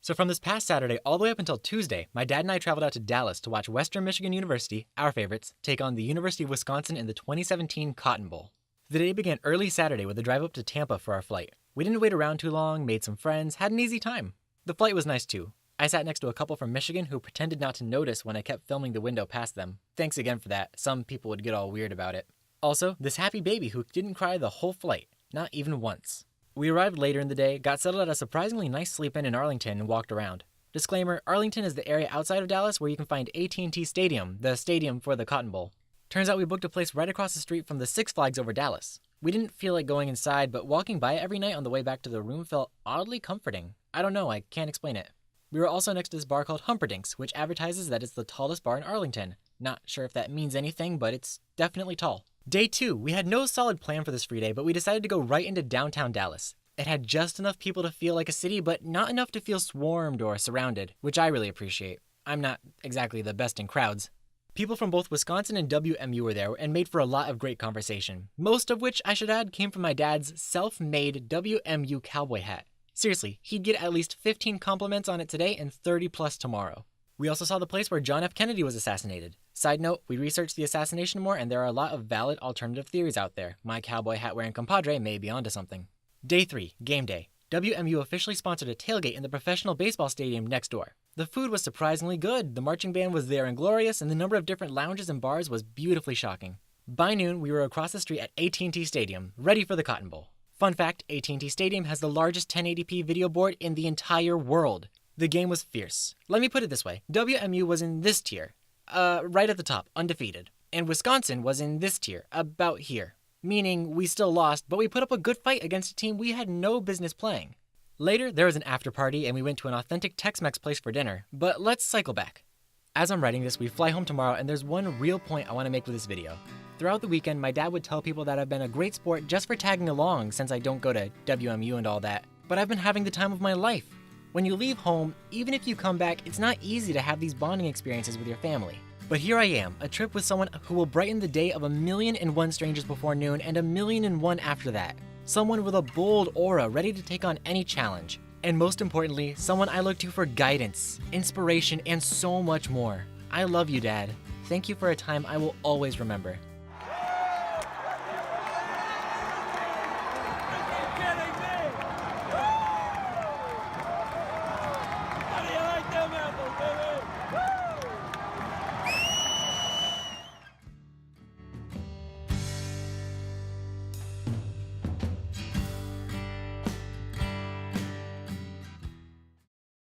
So from this past Saturday all the way up until Tuesday, my dad and I traveled out to Dallas to watch Western Michigan University, our favorites, take on the University of Wisconsin in the 2017 Cotton Bowl. The day began early Saturday with a drive up to Tampa for our flight. We didn't wait around too long, made some friends, had an easy time. The flight was nice too. I sat next to a couple from Michigan who pretended not to notice when I kept filming the window past them. Thanks again for that. Some people would get all weird about it. Also, this happy baby who didn't cry the whole flight, not even once. We arrived later in the day, got settled at a surprisingly nice sleep-in in Arlington, and walked around. Disclaimer, Arlington is the area outside of Dallas where you can find AT&T Stadium, the stadium for the Cotton Bowl. Turns out we booked a place right across the street from the Six Flags over Dallas. We didn't feel like going inside, but walking by it every night on the way back to the room felt oddly comforting. I don't know, I can't explain it. We were also next to this bar called Humperdinck's, which advertises that it's the tallest bar in Arlington. Not sure if that means anything, but it's definitely tall. Day 2, we had no solid plan for this free day, but we decided to go right into downtown Dallas. It had just enough people to feel like a city, but not enough to feel swarmed or surrounded, which I really appreciate. I'm not exactly the best in crowds. People from both Wisconsin and WMU were there and made for a lot of great conversation, most of which, I should add, came from my dad's self-made WMU cowboy hat. Seriously, he'd get at least 15 compliments on it today and 30 plus tomorrow. We also saw the place where John F. Kennedy was assassinated. Side note, we researched the assassination more and there are a lot of valid alternative theories out there. My cowboy hat wearing compadre may be onto something. Day 3, game day. WMU officially sponsored a tailgate in the professional baseball stadium next door. The food was surprisingly good, the marching band was there and glorious, and the number of different lounges and bars was beautifully shocking. By noon, we were across the street at AT&T Stadium, ready for the Cotton Bowl. Fun fact, AT&T Stadium has the largest 1080p video board in the entire world. The game was fierce. Let me put it this way, WMU was in this tier, right at the top, undefeated. And Wisconsin was in this tier, about here. Meaning we still lost, but we put up a good fight against a team we had no business playing. Later, there was an after party and we went to an authentic Tex-Mex place for dinner, but let's cycle back. As I'm writing this, we fly home tomorrow and there's one real point I want to make with this video. Throughout the weekend, my dad would tell people that I've been a great sport just for tagging along since I don't go to WMU and all that, but I've been having the time of my life. When you leave home, even if you come back, it's not easy to have these bonding experiences with your family. But here I am, a trip with someone who will brighten the day of 1,000,001 strangers before noon and 1,000,001 after that. Someone with a bold aura ready to take on any challenge. And most importantly, someone I look to for guidance, inspiration, and so much more. I love you, Dad. Thank you for a time I will always remember.